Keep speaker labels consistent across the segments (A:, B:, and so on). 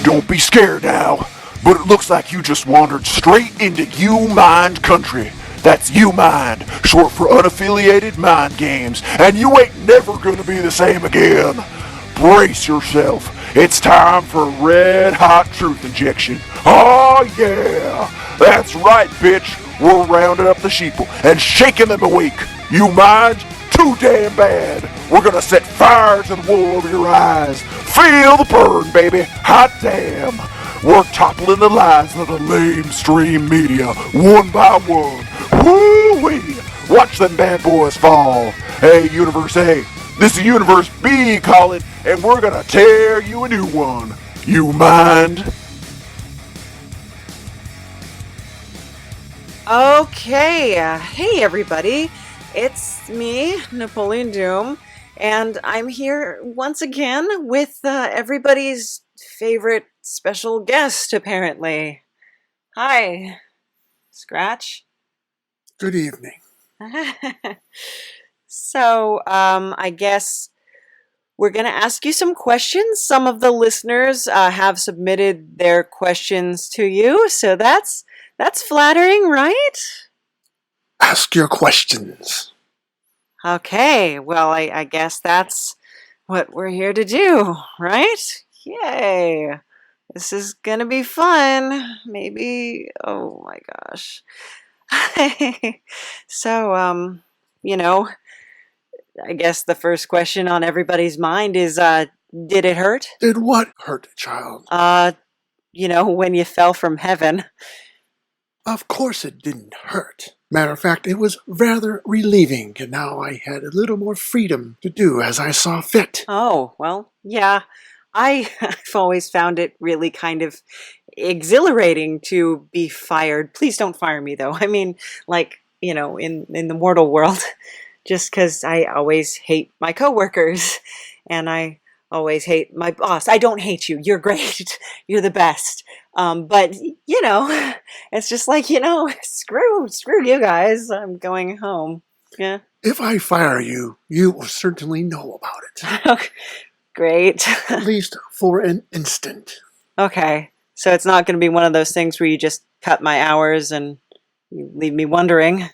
A: Don't be scared now, but it looks like you just wandered straight into UMind country. That's UMind, short for unaffiliated mind games, and you ain't never gonna be the same again. Brace yourself. It's time for a red-hot truth injection. Oh yeah! That's right, bitch. We're rounding up the sheeple and shaking them awake. UMind? Too damn bad. We're gonna set fire to the wool over your eyes. Feel the burn, baby. Hot damn. We're toppling the lies of the lamestream media, one by one. Woo-wee! Watch them bad boys fall. Hey, Universe A, this is Universe B calling, and we're gonna tear you a new one. UMind?
B: Okay, hey everybody. It's me, Napoleon Doom, and I'm here once again with everybody's favorite special guest, apparently. Hi, Scratch.
C: Good evening.
B: So, I guess we're going to ask you some questions. Some of the listeners have submitted their questions to you, so that's flattering, right?
C: Ask your questions.
B: Okay, well, I guess that's what we're here to do, right? Yay! This is gonna be fun. Maybe, oh my gosh. So, I guess the first question on everybody's mind is, did it hurt?
C: Did what hurt, child?
B: When you fell from heaven.
C: Of course it didn't hurt. Matter of fact, it was rather relieving, and now I had a little more freedom to do as I saw fit.
B: Oh, well, yeah. I've always found it really kind of exhilarating to be fired. Please don't fire me, though. I mean, in the mortal world, just because I always hate my coworkers, and I always hate my boss. I don't hate you. You're great. You're the best. But, it's just like, screw you guys. I'm going home. Yeah.
C: If I fire you, you will certainly know about it.
B: Great.
C: At least for an instant.
B: Okay. So it's not going to be one of those things where you just cut my hours and you leave me wondering.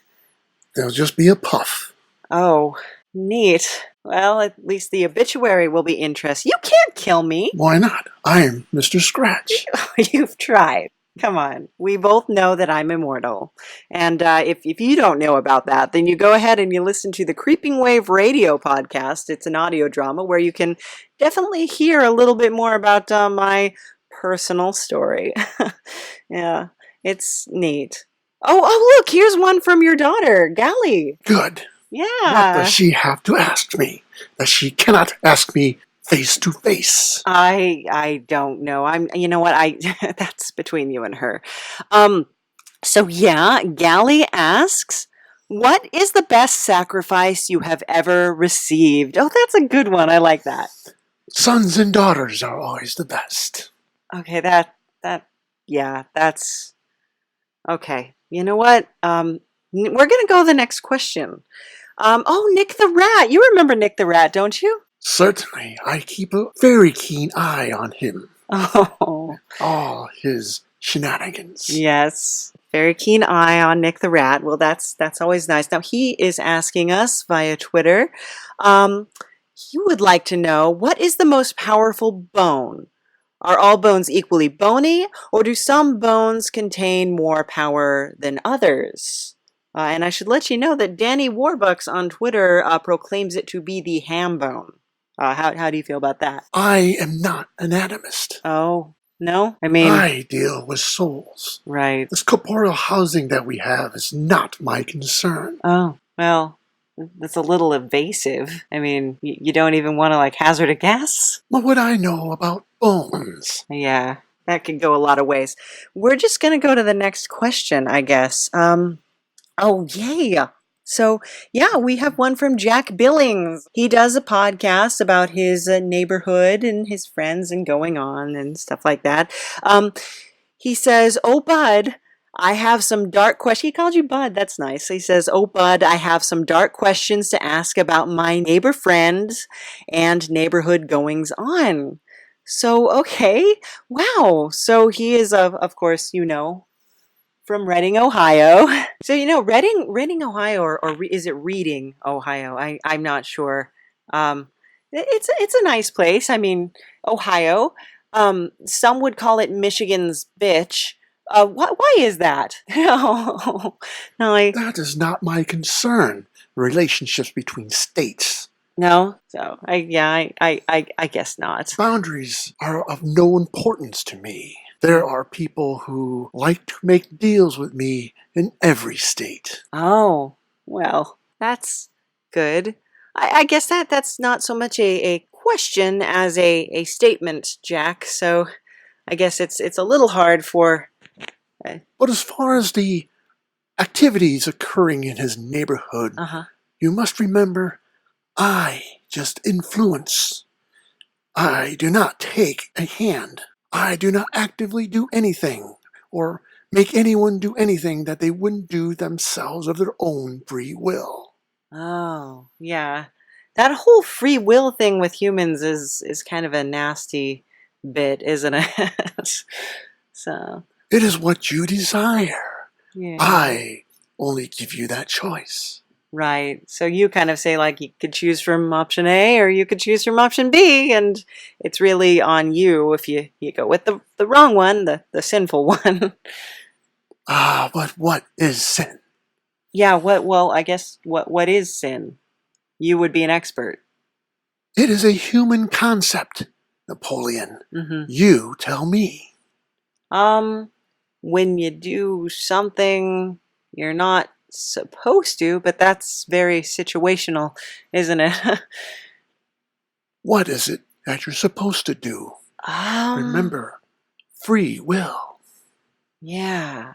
C: There'll just be a puff.
B: Oh, neat. Well, at least the obituary will be interesting. You can't kill me.
C: Why not? I'm Mr. Scratch.
B: You've tried. Come on. We both know that I'm immortal. And if you don't know about that, then you go ahead and you listen to the Creeping Wave Radio podcast. It's an audio drama where you can definitely hear a little bit more about my personal story. Yeah, it's neat. Oh, look, here's one from your daughter, Galley.
C: Good.
B: Yeah.
C: What does she have to ask me that she cannot ask me face to face?
B: I don't know. You know what? That's between you and her. So yeah, Galley asks, what is the best sacrifice you have ever received? Oh, that's a good one. I like that.
C: Sons and daughters are always the best.
B: Okay, that's okay. You know what? We're gonna go to the next question. Nick the Rat. You remember Nick the Rat, don't you?
C: Certainly. I keep a very keen eye on him.
B: Oh.
C: All his shenanigans.
B: Yes. Very keen eye on Nick the Rat. Well, that's always nice. Now, he is asking us via Twitter. He would like to know, what is the most powerful bone? Are all bones equally bony, or do some bones contain more power than others? And I should let you know that Danny Warbucks on Twitter proclaims it to be the ham bone. How do you feel about that?
C: I am not an anatomist.
B: Oh, no? I mean,
C: I deal with souls.
B: Right.
C: This corporeal housing that we have is not my concern.
B: Oh, well, that's a little evasive. I mean, you don't even want to, hazard a guess?
C: What would I know about bones?
B: Yeah, that could go a lot of ways. We're just going to go to the next question, I guess. Oh, yeah. So, yeah, we have one from Jack Billings. He does a podcast about his neighborhood and his friends and going on and stuff like that. He says, oh, Bud, I have some dark questions. He called you Bud. That's nice. He says, oh, Bud, I have some dark questions to ask about my neighbor friends and neighborhood goings on. So, okay. Wow. So he is, of course, from Reading, Ohio. So, Reading, Ohio, or is it Reading, Ohio? I'm not sure. It's a nice place. I mean, Ohio. Some would call it Michigan's bitch. Why is that? No, no,
C: That is not my concern. Relationships between states.
B: no. So I guess not.
C: Boundaries are of no importance to me. There are people who like to make deals with me in every state.
B: Oh, well, that's good. I guess that's not so much a question as a statement, Jack. So I guess it's a little hard for.
C: But as far as the activities occurring in his neighborhood,
B: Uh-huh.
C: you must remember I just influence. I do not take a hand. I do not actively do anything or make anyone do anything that they wouldn't do themselves of their own free will.
B: Oh, yeah. That whole free will thing with humans is kind of a nasty bit, isn't it? So,
C: It is what you desire.
B: yeah.
C: I only give you that choice.
B: Right. So you kind of say like you could choose from option A or you could choose from option B, and it's really on you if you go with the wrong one, the sinful one.
C: But what is sin?
B: Yeah, I guess what is sin? You would be an expert.
C: It is a human concept, Napoleon.
B: Mm-hmm.
C: You tell me.
B: When you do something you're not supposed to, but that's very situational, isn't it?
C: What is it that you're supposed to do? Remember, free will.
B: Yeah.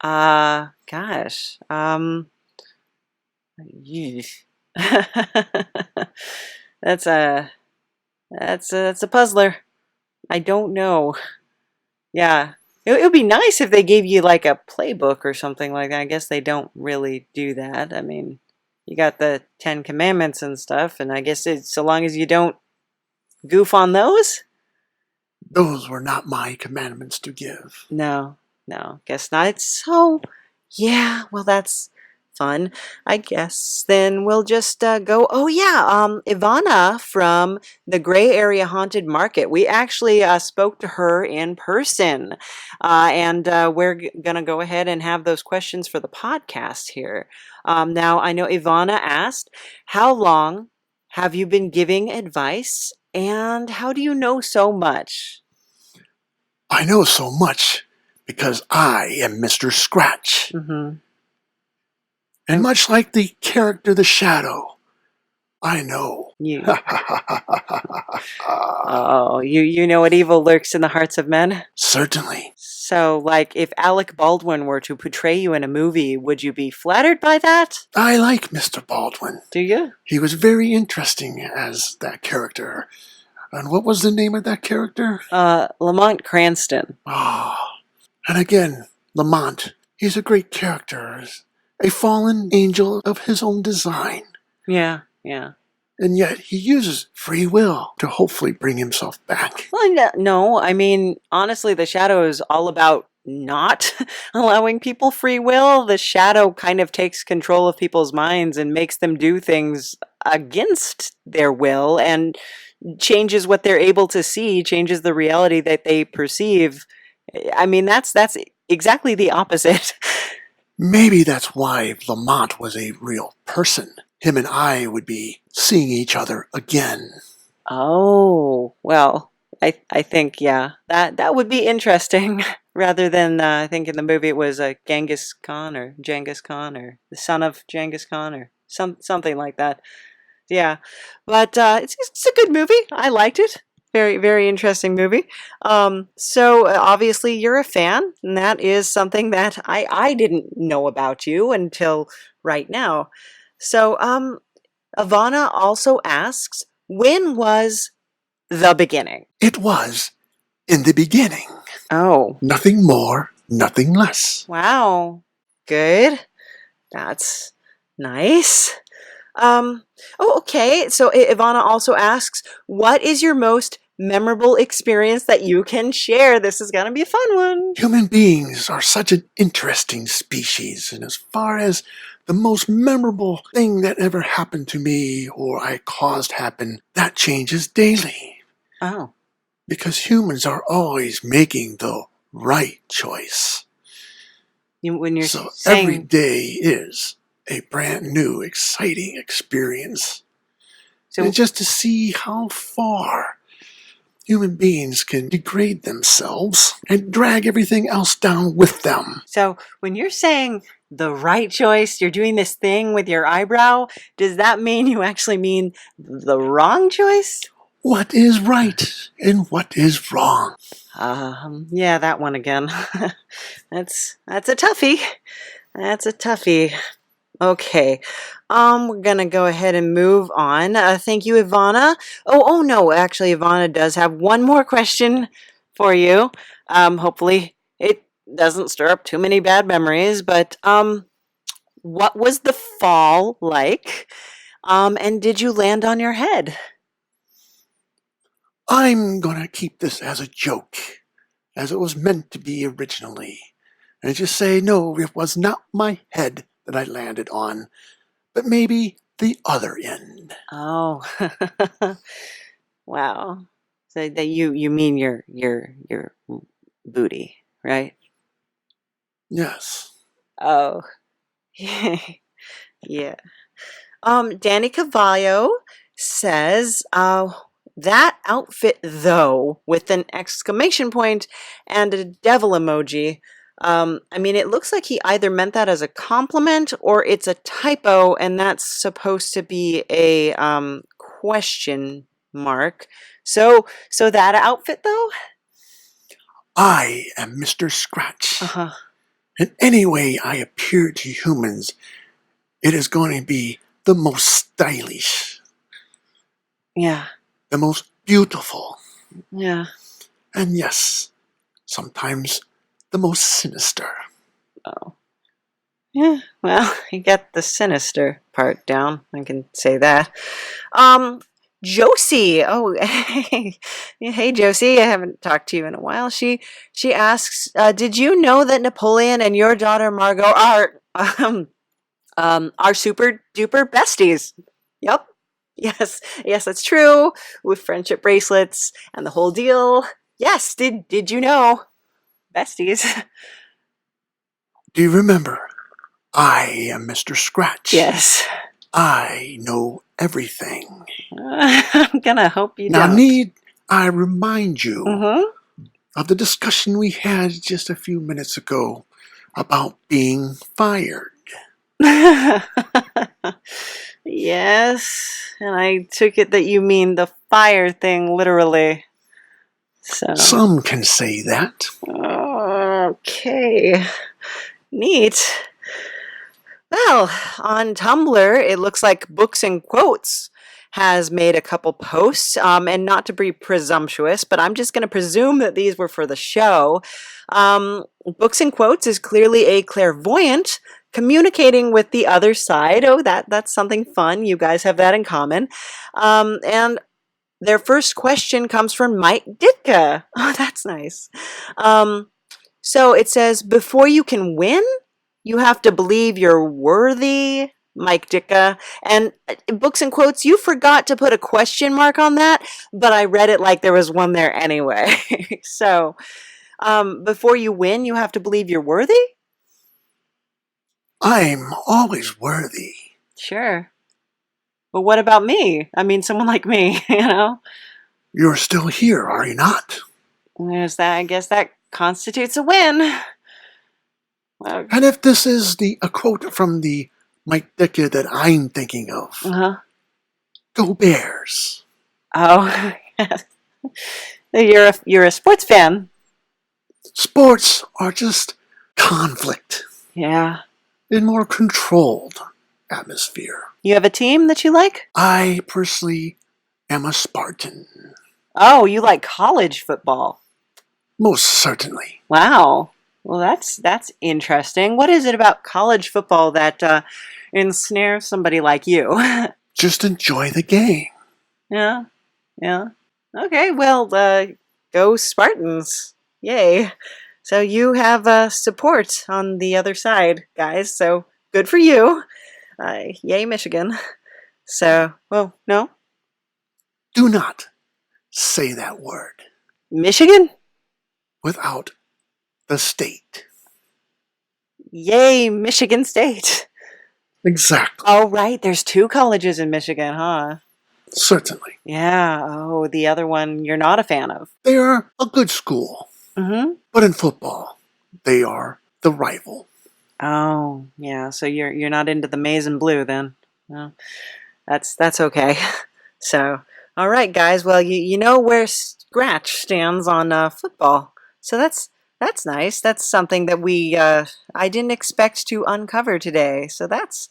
B: Gosh. Yeesh. That's a puzzler. I don't know. Yeah. It would be nice if they gave you like a playbook or something like that. I guess they don't really do that. I mean, you got the 10 Commandments and stuff, and I guess it's so long as you don't goof on those?
C: Those were not my commandments to give.
B: No, guess not. So, yeah, well, that's fun. I guess then we'll just go. Oh, yeah, Ivana from the Gray Area Haunted Market. We actually spoke to her in person, and we're going to go ahead and have those questions for the podcast here. Now, I know Ivana asked, how long have you been giving advice, and how do you know so much?
C: I know so much because I am Mr. Scratch.
B: Mm-hmm.
C: And much like the character The Shadow, I know.
B: You know what evil lurks in the hearts of men?
C: Certainly.
B: So, like, if Alec Baldwin were to portray you in a movie, would you be flattered by that?
C: I like Mr. Baldwin.
B: Do you?
C: He was very interesting as that character. And what was the name of that character?
B: Lamont Cranston.
C: And again, Lamont. He's a great character. A fallen angel of his own design.
B: Yeah.
C: And yet he uses free will to hopefully bring himself back.
B: Well, no, I mean, honestly, the Shadow is all about not allowing people free will. The Shadow kind of takes control of people's minds and makes them do things against their will and changes what they're able to see, changes the reality that they perceive. I mean, that's exactly the opposite.
C: Maybe that's why Lamont was a real person. Him and I would be seeing each other again.
B: Oh, well, I think, yeah, that would be interesting. Rather than, I think in the movie it was Genghis Khan or Genghis Khan or the son of Genghis Khan or something like that. Yeah, but it's a good movie. I liked it. Very, very interesting movie. So obviously you're a fan, and that is something that I didn't know about you until right now. So Ivana also asks, when was the beginning?
C: It was in the beginning.
B: Oh.
C: Nothing more, nothing less.
B: Wow. Good. That's nice. Okay. So Ivana also asks, what is your most memorable experience that you can share. This is going to be a fun one.
C: Human beings are such an interesting species, and as far as the most memorable thing that ever happened to me or I caused happen, that changes daily.
B: Oh.
C: Because humans are always making the right choice.
B: When you're
C: So
B: saying...
C: every day is a brand new, exciting experience.
B: So,
C: and just to see how far human beings can degrade themselves and drag everything else down with them.
B: So when you're saying the right choice, you're doing this thing with your eyebrow, does that mean you actually mean the wrong choice?
C: What is right and what is wrong?
B: Yeah, that one again. That's a toughie. That's a toughie. Okay. We're gonna go ahead and move on. Thank you, Ivana. Oh no, actually Ivana does have one more question for you. Hopefully it doesn't stir up too many bad memories, but what was the fall like? And did you land on your head?
C: I'm gonna keep this as a joke, as it was meant to be originally. And just say, no, it was not my head that I landed on, but maybe the other end.
B: Oh, wow. So that you mean your booty, right?
C: Yes.
B: Oh, yeah. Danny Cavallo says, that outfit though, with an exclamation point and a devil emoji. I mean, it looks like he either meant that as a compliment or it's a typo, and that's supposed to be a question mark. So that outfit though?
C: I am Mr. Scratch.
B: Uh-huh.
C: In any way I appear to humans, it is going to be the most stylish.
B: Yeah.
C: The most beautiful.
B: Yeah.
C: And yes, sometimes the most sinister.
B: Oh. Yeah, well, you got the sinister part down. I can say that. Josie. Oh, hey, Josie. I haven't talked to you in a while. She asks, did you know that Napoleon and your daughter Margot are super duper besties? Yep. Yes, that's true. With friendship bracelets and the whole deal. Yes. Did you know? Besties.
C: Do you remember? I am Mr. Scratch.
B: Yes.
C: I know everything.
B: I'm gonna hope you
C: Now,
B: don't.
C: need I remind you
B: Mm-hmm.
C: of the discussion we had just a few minutes ago about being fired?
B: Yes, and I took it that you mean the fire thing literally. So.
C: Some can say that.
B: Okay. Neat. Well, on Tumblr, it looks like Books and Quotes has made a couple posts, and not to be presumptuous, but I'm just going to presume that these were for the show. Books and Quotes is clearly a clairvoyant communicating with the other side. Oh, that's something fun. You guys have that in common. And their first question comes from Mike Ditka. Oh, that's nice. So it says, before you can win, you have to believe you're worthy, Mike Ditka. And Books and Quotes, you forgot to put a question mark on that, but I read it like there was one there anyway. So, before you win, you have to believe you're worthy?
C: I'm always worthy.
B: Sure. But what about me? I mean, someone like me, you know?
C: You're still here, are you not?
B: There's that. I guess that constitutes a win. Well,
C: And if this is a quote from the Mike Ditka that I'm thinking of, go Bears.
B: Oh, you're a sports fan.
C: Sports are just conflict.
B: Yeah.
C: In more controlled atmosphere.
B: You have a team that you like?
C: I personally am a Spartan.
B: Oh, you like college football?
C: Most certainly.
B: Wow. Well, that's interesting. What is it about college football that ensnares somebody like you?
C: Just enjoy the game.
B: Yeah. Okay, well, go Spartans. Yay. So you have support on the other side, guys. So good for you. Yay, Michigan. So, well, no?
C: Do not say that word
B: Michigan?
C: without the state.
B: Yay, Michigan State.
C: Exactly.
B: Oh, right. There's 2 colleges in Michigan, huh?
C: Certainly.
B: Yeah. Oh, the other one you're not a fan of.
C: They are a good school,
B: Mm-hmm.
C: but in football, they are the rival.
B: Oh, yeah. So you're not into the maize and blue then. Well, that's okay. So, all right, guys. Well, you know where Scratch stands on football. So that's nice. That's something that we I didn't expect to uncover today. So that's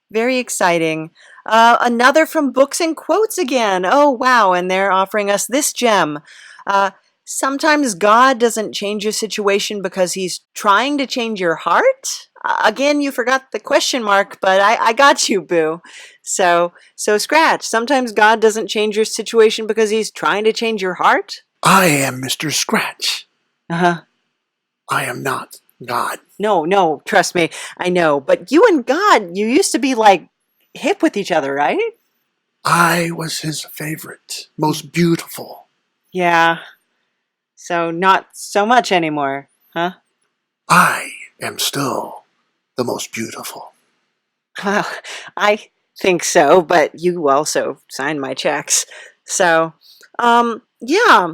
B: very exciting. Another from Books and Quotes again. Oh, wow. And they're offering us this gem. Uh, Sometimes God doesn't change your situation because he's trying to change your heart. Again, you forgot the question mark, but I got you, boo. So Scratch, sometimes God doesn't change your situation because he's trying to change your heart?
C: I am Mr. Scratch.
B: Uh-huh.
C: I am not God.
B: No, trust me. I know. But you and God, you used to be like hip with each other, right?
C: I was his favorite, most beautiful.
B: Yeah. So not so much anymore, huh?
C: I am still the most beautiful.
B: Well, I think so, but you also signed my checks. So, yeah.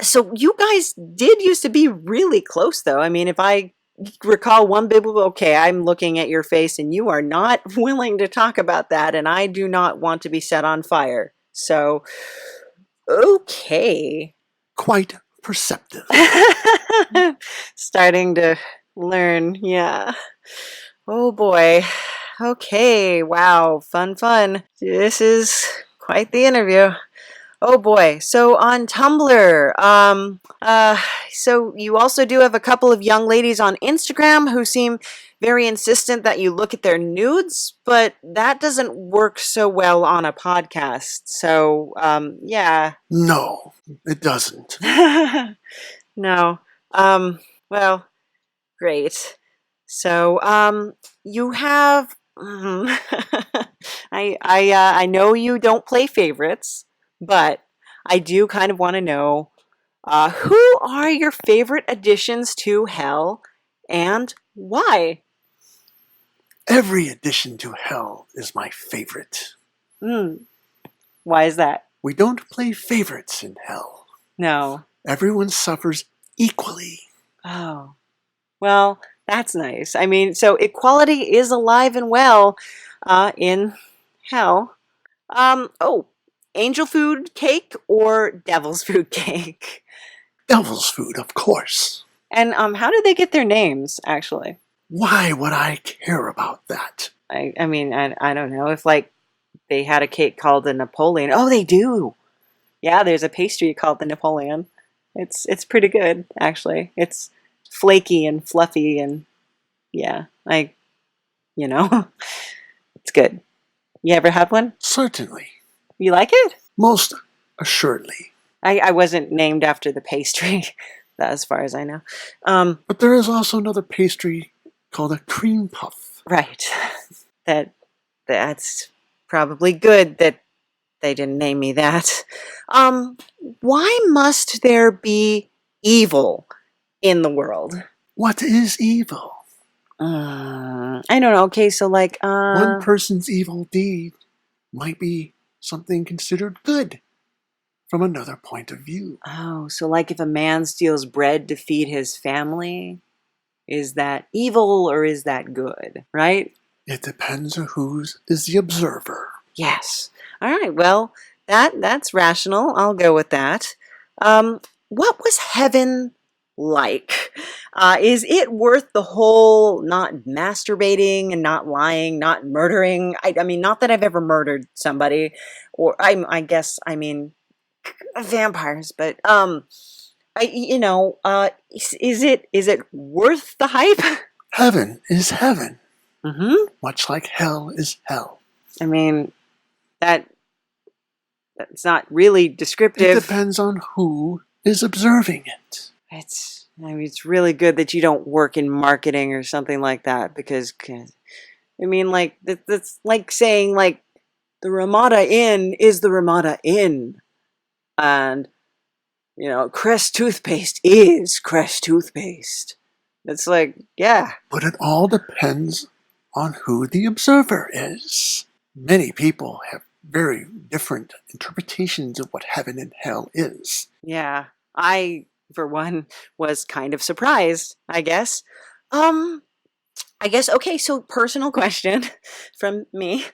B: So you guys did used to be really close, though. I mean, if I recall one biblical, okay, I'm looking at your face and you are not willing to talk about that, and I do not want to be set on fire. So, okay.
C: Quite perceptive.
B: Starting to learn, yeah. Oh boy. Okay, wow, fun. This is quite the interview. Oh boy. So on Tumblr, so you also do have a couple of young ladies on Instagram who seem very insistent that you look at their nudes, but that doesn't work so well on a podcast. So, yeah.
C: No, it doesn't.
B: No. Well, great. So, you have. I know you don't play favorites, but I do kind of want to know who are your favorite additions to Hell and why?
C: Every addition to Hell is my favorite.
B: Why is that?
C: We don't play favorites in Hell.
B: No.
C: Everyone suffers equally.
B: Oh, well, that's nice. I mean, so equality is alive and well in Hell. Oh, angel food cake or devil's food cake?
C: Devil's food, of course.
B: And how did they get their names, actually?
C: Why would I care about that?
B: I mean, I don't know. If, like, they had a cake called the Napoleon. Oh, they do! Yeah, there's a pastry called the Napoleon. It's pretty good, actually. It's flaky and fluffy and, yeah, it's good. You ever had one?
C: Certainly.
B: You like it?
C: Most assuredly.
B: I wasn't named after the pastry, as far as I know.
C: But there is also another pastry called a cream puff.
B: Right. That's probably good that they didn't name me that. Why must there be evil in the world?
C: What is evil?
B: I don't know. Okay, so like,
C: One person's evil deed might be something considered good from another point of view.
B: oh, so like if a man steals bread to feed his family, is that evil or is that good? Right?
C: It depends on who is the observer.
B: Yes. All right. Well, that's rational. I'll go with that. What was heaven like? Is it worth the whole not masturbating and not lying, not murdering? I mean, not that I've ever murdered somebody, or I guess I mean vampires, but is it worth the hype?
C: Heaven is heaven,
B: Mm-hmm.
C: much like hell is hell.
B: I mean, that It's not really
C: It
B: descriptive.
C: depends on who is observing it.
B: It's really good that you don't work in marketing or something like that, because I mean, like, that's like saying, like, the Ramada Inn is the Ramada Inn, and Crest toothpaste is Crest toothpaste. It's like, yeah.
C: But it all depends on who the observer is. Many people have very different interpretations of what heaven and hell is.
B: Yeah, I, for one, was kind of surprised, I guess. Okay, so personal question from me.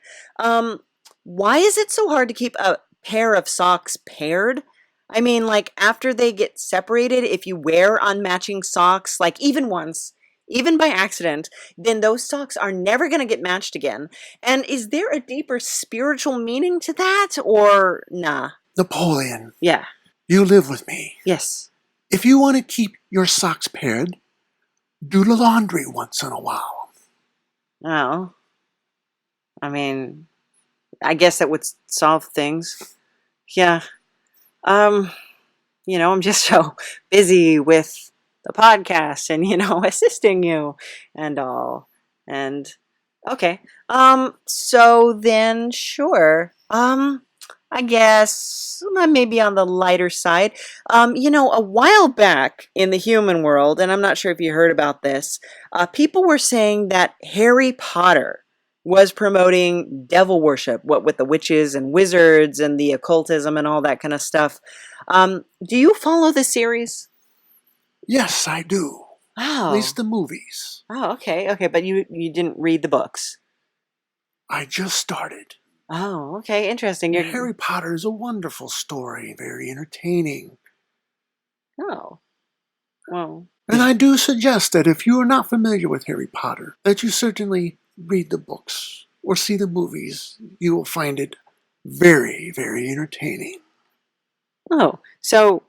B: Why is it so hard to keep a pair of socks paired? I mean, like, after they get separated, if you wear unmatching socks, like, even once, even by accident, then those socks are never going to get matched again. And is there a deeper spiritual meaning to that, or nah?
C: Napoleon,
B: Yeah.
C: you live with me.
B: Yes.
C: If you want to keep your socks paired, do the laundry once in a while.
B: Oh. I mean, I guess that would solve things. Yeah. I'm just so busy with the podcast and, assisting you and all. And okay. So then sure. I guess maybe on the lighter side. A while back in the human world, and I'm not sure if you heard about this, people were saying that Harry Potter was promoting devil worship, what with the witches and wizards and the occultism and all that kind of stuff. Do you follow the series?
C: Yes, I do.
B: Oh.
C: At least the movies.
B: Oh, okay, but you didn't read the books.
C: I just started.
B: Oh, okay, interesting.
C: Harry Potter is a wonderful story, very entertaining.
B: Oh, well.
C: And I do suggest that if you are not familiar with Harry Potter, that you certainly read the books or see the movies. You will find it very, very entertaining.
B: Oh, so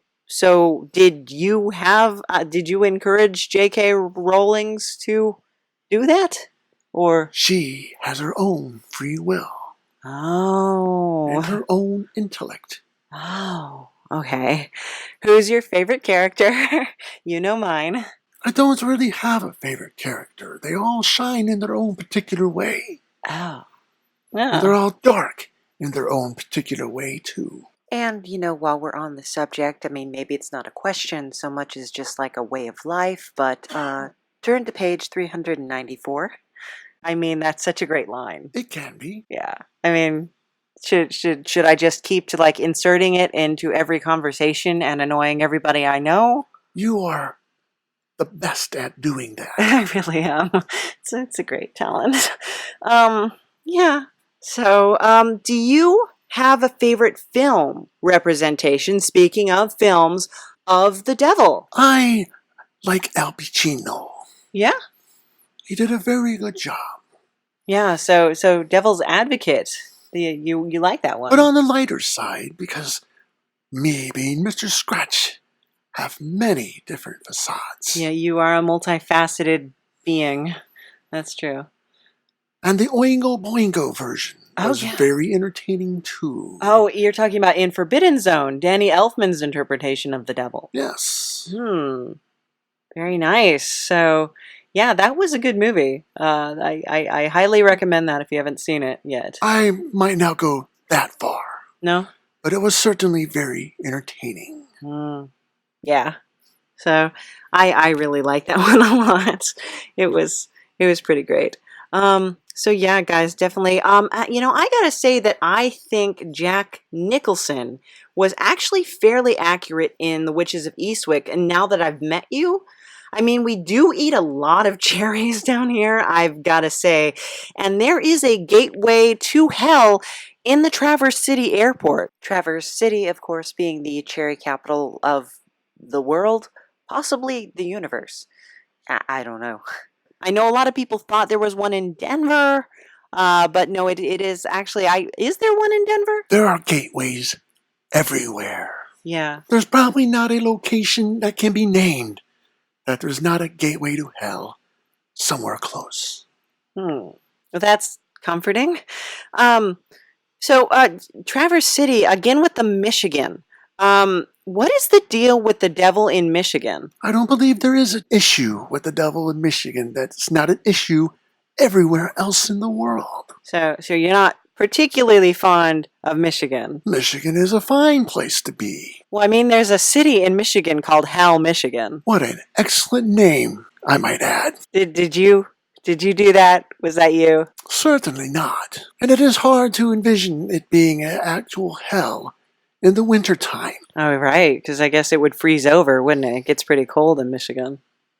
B: did you encourage J.K. Rowling's to do that? Or
C: she has her own free will.
B: Oh.
C: And her own intellect.
B: Oh, okay. Who's your favorite character? You know mine.
C: I don't really have a favorite character. They all shine in their own particular way.
B: Oh.
C: And they're all dark in their own particular way, too.
B: And, while we're on the subject, I mean, maybe it's not a question so much as just like a way of life, but turn to page 394. I mean, that's such a great line.
C: It can be.
B: Yeah. I mean, should I just keep to like inserting it into every conversation and annoying everybody I know?
C: You are the best at doing that.
B: I really am. It's a great talent. Yeah. So, do you have a favorite film representation, speaking of films, of the devil?
C: I like Al Pacino.
B: Yeah?
C: He did a very good job.
B: Yeah, so Devil's Advocate. You like that one.
C: But on the lighter side, because me being Mr. Scratch have many different facades.
B: Yeah, you are a multifaceted being. That's true.
C: And the Oingo Boingo version was very entertaining too.
B: Oh, you're talking about in Forbidden Zone, Danny Elfman's interpretation of the devil.
C: Yes.
B: Very nice. So, yeah, that was a good movie. I highly recommend that if you haven't seen it yet.
C: I might not go that far.
B: No?
C: But it was certainly very entertaining.
B: Yeah. So, I really like that one a lot. It was pretty great. So yeah, guys, definitely. I gotta say that I think Jack Nicholson was actually fairly accurate in The Witches of Eastwick. And now that I've met you, I mean, we do eat a lot of cherries down here, I've gotta say. And there is a gateway to hell in the Traverse City Airport. Traverse City, of course, being the cherry capital of the world, possibly the universe. I don't know. I know a lot of people thought there was one in Denver, but no, it is actually, is there one in Denver?
C: There are gateways everywhere.
B: Yeah.
C: There's probably not a location that can be named that there's not a gateway to hell somewhere close.
B: Well, that's comforting. So, Traverse City, again with the Michigan. What is the deal with the devil in Michigan?
C: I don't believe there is an issue with the devil in Michigan that's not an issue everywhere else in the world.
B: So you're not particularly fond of Michigan.
C: Michigan is a fine place to be.
B: Well, I mean, there's a city in Michigan called Hal, Michigan.
C: What an excellent name, I might add.
B: Did you do that? Was that you?
C: Certainly not. And it is hard to envision it being an actual hell in the wintertime.
B: Oh, right, because I guess it would freeze over, wouldn't it? It gets pretty cold in Michigan.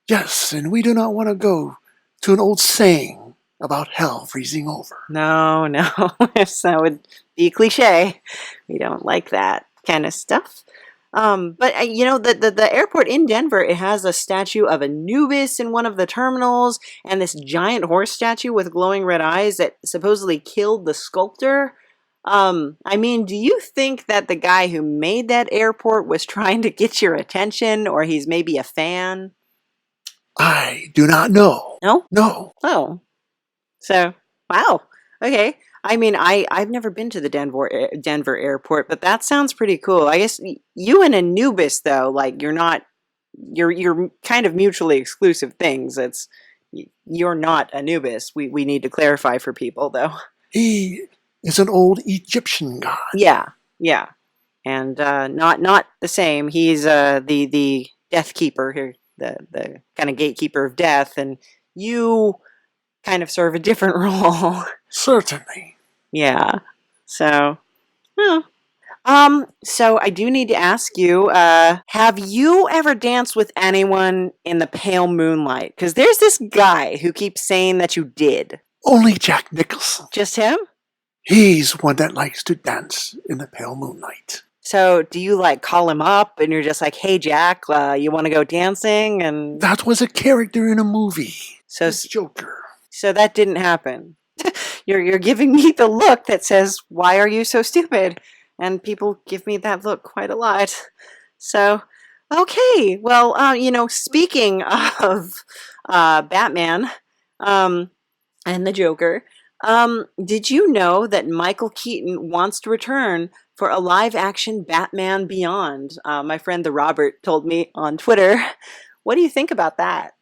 C: Yes, and we do not want to go to an old saying about hell freezing over.
B: No, that would be cliche. We don't like that kind of stuff. But the airport in Denver, it has a statue of Anubis in one of the terminals, and this giant horse statue with glowing red eyes that supposedly killed the sculptor. I mean, do you think that the guy who made that airport was trying to get your attention, or he's maybe a fan?
C: I do not know.
B: No?
C: No.
B: Oh. So, wow. Okay. I mean, I've never been to the Denver airport, but that sounds pretty cool. I guess you and Anubis, though, like you're kind of mutually exclusive things. You're not Anubis. We need to clarify for people, though.
C: He is an old Egyptian god.
B: Yeah, and not the same. He's the Death Keeper here, the kind of gatekeeper of death, and you kind of serve a different role.
C: Certainly.
B: Yeah. So, so I do need to ask you, have you ever danced with anyone in the pale moonlight? Because there's this guy who keeps saying that you did.
C: Only Jack Nicholson.
B: Just him?
C: He's one that likes to dance in the pale moonlight.
B: So do you like call him up and you're just like, hey Jack, you want to go dancing? And
C: that was a character in a movie.
B: So
C: it's Joker.
B: So that didn't happen. You're giving me the look that says, why are you so stupid? And people give me that look quite a lot. So, okay. Well, speaking of Batman and the Joker, did you know that Michael Keaton wants to return for a live-action Batman Beyond? My friend the Robert told me on Twitter. What do you think about that?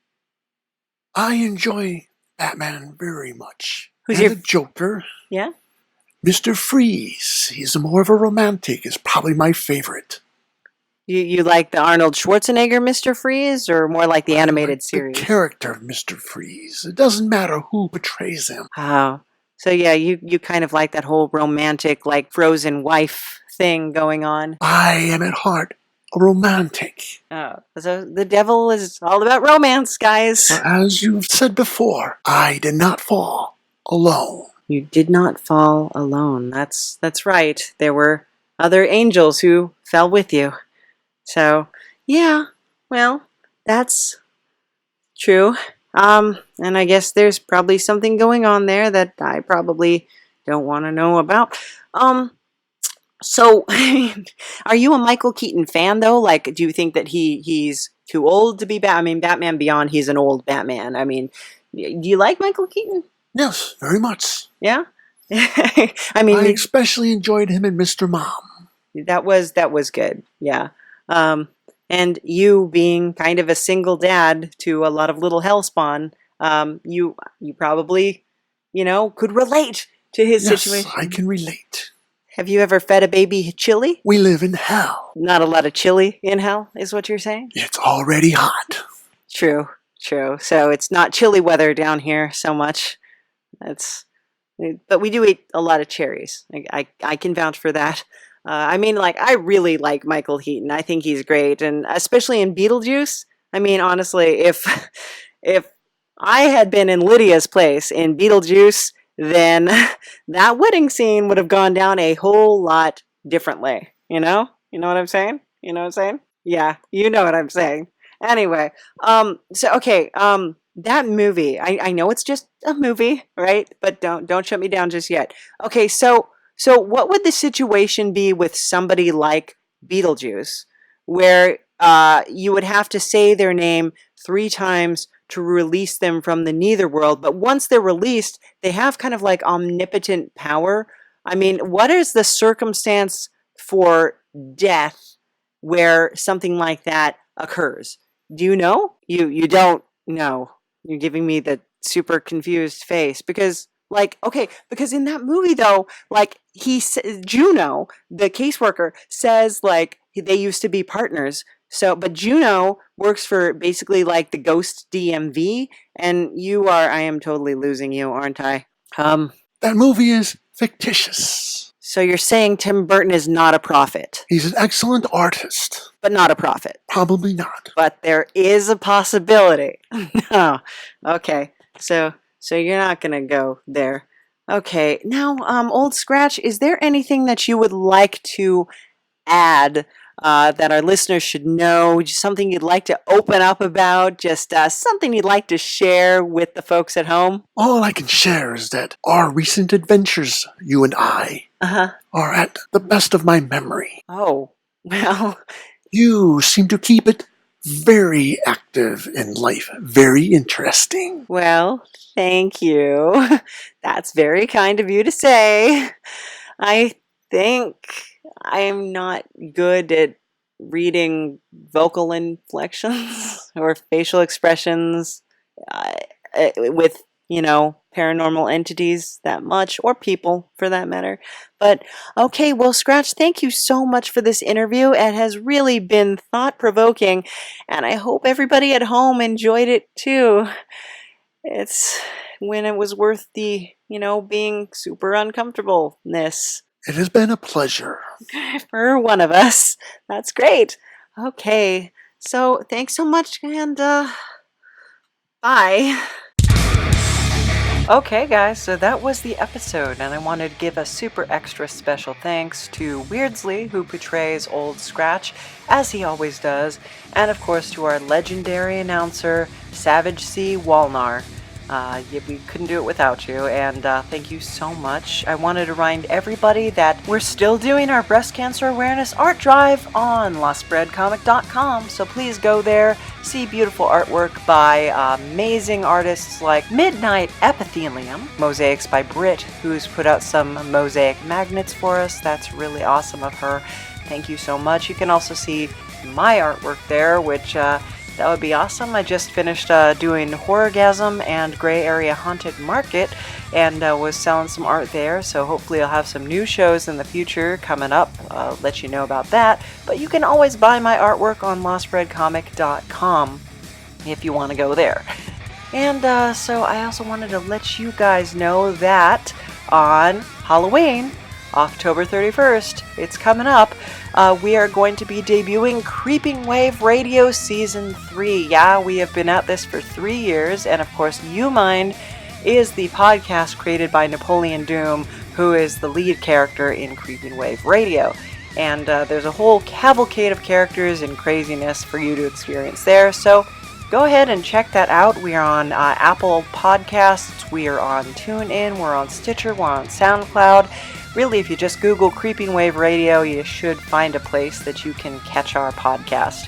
C: I enjoy Batman very much.
B: Who's
C: the Joker?
B: Yeah?
C: Mr. Freeze. He's more of a romantic. Is probably my favorite.
B: You like the Arnold Schwarzenegger Mr. Freeze, or more like the animated series?
C: The character of Mr. Freeze. It doesn't matter who portrays him.
B: Oh. So yeah, you kind of like that whole romantic, like frozen wife thing going on.
C: I am at heart a romantic.
B: Oh, so the devil is all about romance, guys.
C: As you've said before, I did not fall alone.
B: You did not fall alone. That's right. There were other angels who fell with you. So, yeah, well, that's true. And I guess there's probably something going on there that I probably don't want to know about. So, are you a Michael Keaton fan, though? Like, do you think that he's too old to be Batman? I mean, Batman Beyond, he's an old Batman. I mean, do you like Michael Keaton?
C: Yes, very much.
B: Yeah? I mean,
C: I especially enjoyed him in Mr. Mom.
B: That was good, yeah. And you being kind of a single dad to a lot of little hellspawn, you probably, could relate to his situation.
C: Yes, I can relate.
B: Have you ever fed a baby chili?
C: We live in hell.
B: Not a lot of chili in hell, is what you're saying?
C: It's already hot.
B: True. So it's not chilly weather down here so much. But we do eat a lot of cherries. I can vouch for that. I mean, I really like Michael Keaton. I think he's great, and especially in Beetlejuice. I mean, honestly, if I had been in Lydia's place in Beetlejuice, then that wedding scene would have gone down a whole lot differently. You know what I'm saying? You know what I'm saying? Yeah, you know what I'm saying. Anyway, that movie. I know it's just a movie, right? But don't shut me down just yet. Okay, so what would the situation be with somebody like Beetlejuice, where you would have to say their name 3 times to release them from the Netherworld, but once they're released, they have kind of like omnipotent power. I mean, what is the circumstance for death where something like that occurs? Do you know? You don't know. You're giving me the super confused face because because in that movie though, Juno, the caseworker says they used to be partners. So, but Juno works for basically like the ghost DMV, and I am totally losing you, aren't I?
C: That movie is fictitious.
B: So you're saying Tim Burton is not a prophet?
C: He's an excellent artist.
B: But not a prophet?
C: Probably not.
B: But there is a possibility. No. Okay. So you're not going to go there. Okay. Now, Old Scratch, is there anything that you would like to add that our listeners should know? Just something you'd like to open up about? Just something you'd like to share with the folks at home?
C: All I can share is that our recent adventures, you and I, are at the best of my memory.
B: Oh, well.
C: You seem to keep it very active in life. Very interesting.
B: Well, thank you. That's very kind of you to say. I think I'm not good at reading vocal inflections or facial expressions with, paranormal entities that much, or people for that matter. But okay, well, Scratch, thank you so much for this interview. It has really been thought-provoking, and I hope everybody at home enjoyed it too. It's when it was worth the, being super uncomfortableness.
C: It has been a pleasure.
B: For one of us. That's great. Okay, so thanks so much, and bye. Okay guys, so that was the episode, and I wanted to give a super extra special thanks to Weirdsley, who portrays Old Scratch, as he always does, and of course to our legendary announcer, Savage C. Whalnar. We couldn't do it without you, and thank you so much. I wanted to remind everybody that we're still doing our breast cancer awareness art drive on lostbreadcomic.com, so please go there, see beautiful artwork by amazing artists like Midnight Epithelium, mosaics by Britt, who's put out some mosaic magnets for us. That's really awesome of her. Thank you so much. You can also see my artwork there, which that would be awesome. I just finished doing Horrorgasm and Gray Area Haunted Market, and was selling some art there, so hopefully I'll have some new shows in the future coming up. I'll let you know about that. But you can always buy my artwork on lostbreadcomic.com if you want to go there. And so I also wanted to let you guys know that on Halloween, October 31st, it's coming up, we are going to be debuting Creeping Wave Radio Season 3. Yeah, we have been at this for 3 years, and of course UMind is the podcast created by Napoleon Doom, who is the lead character in Creeping Wave Radio. And there's a whole cavalcade of characters and craziness for you to experience there, so go ahead and check that out. We are on Apple Podcasts, we are on TuneIn, we're on Stitcher, we're on SoundCloud. Really, if you just Google Creeping Wave Radio, you should find a place that you can catch our podcast.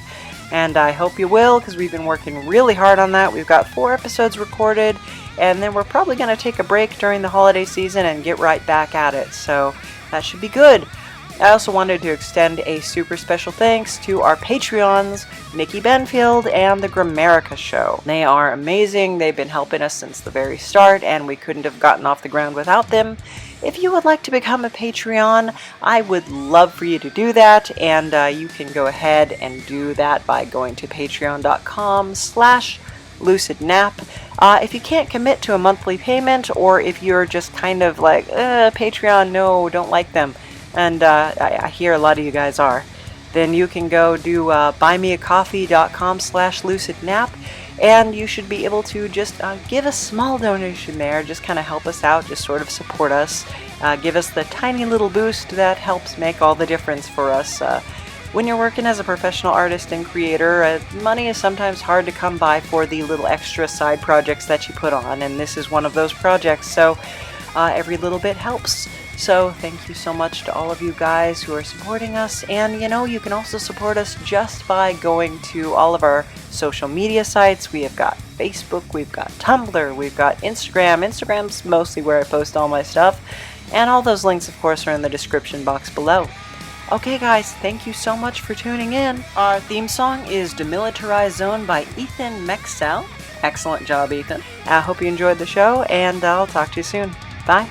B: And I hope you will, because we've been working really hard on that. We've got 4 episodes recorded, and then we're probably going to take a break during the holiday season and get right back at it. So that should be good. I also wanted to extend a super special thanks to our Patreons, Nikki Benfield and the Grammarica Show. They are amazing. They've been helping us since the very start, and we couldn't have gotten off the ground without them. If you would like to become a Patreon, I would love for you to do that, and you can go ahead and do that by going to patreon.com/lucidnap. If you can't commit to a monthly payment, or if you're just kind of like, Patreon, no, don't like them, and I hear a lot of you guys are, then you can go do buymeacoffee.com/lucidnap, and you should be able to just give a small donation there, just kind of help us out, just sort of support us, give us the tiny little boost that helps make all the difference for us. When you're working as a professional artist and creator, money is sometimes hard to come by for the little extra side projects that you put on, and this is one of those projects, so every little bit helps. So thank you so much to all of you guys who are supporting us, and you can also support us just by going to all of our social media sites. We have got Facebook, we've got Tumblr, we've got Instagram. Instagram's mostly where I post all my stuff. And all those links, of course, are in the description box below. Okay guys, thank you so much for tuning in. Our theme song is Demilitarized Zone by Ethan Meixsell. Excellent job, Ethan. I hope you enjoyed the show, and I'll talk to you soon. Bye.